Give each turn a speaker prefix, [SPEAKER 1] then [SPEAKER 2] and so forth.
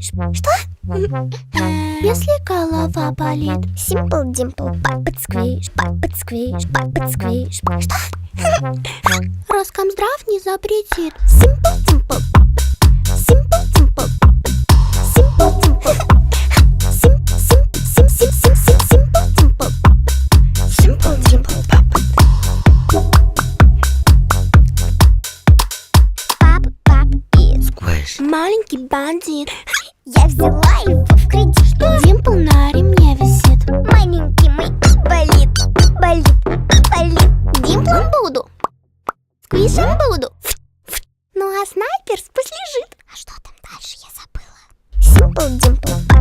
[SPEAKER 1] Что? Если голова болит, Simple Dimple, Puppet Squish, Puppet Squish, Puppet Squish. Что? Роскомздрав не запретит. Simple Dimple, Simple Dimple, Simple Dimple, Simple Dimple, Simple Dimple, Пап и
[SPEAKER 2] Squish.
[SPEAKER 1] маленький бандит.
[SPEAKER 3] Я взяла его в кредит.
[SPEAKER 1] Димпл на ремне висит.
[SPEAKER 3] Маленький мой болит, болит, болит.
[SPEAKER 1] Димплом буду, сквишем буду.
[SPEAKER 3] Ну а снайперс пусть лежит.
[SPEAKER 1] А что там дальше, я забыла.
[SPEAKER 3] Simple Dimple,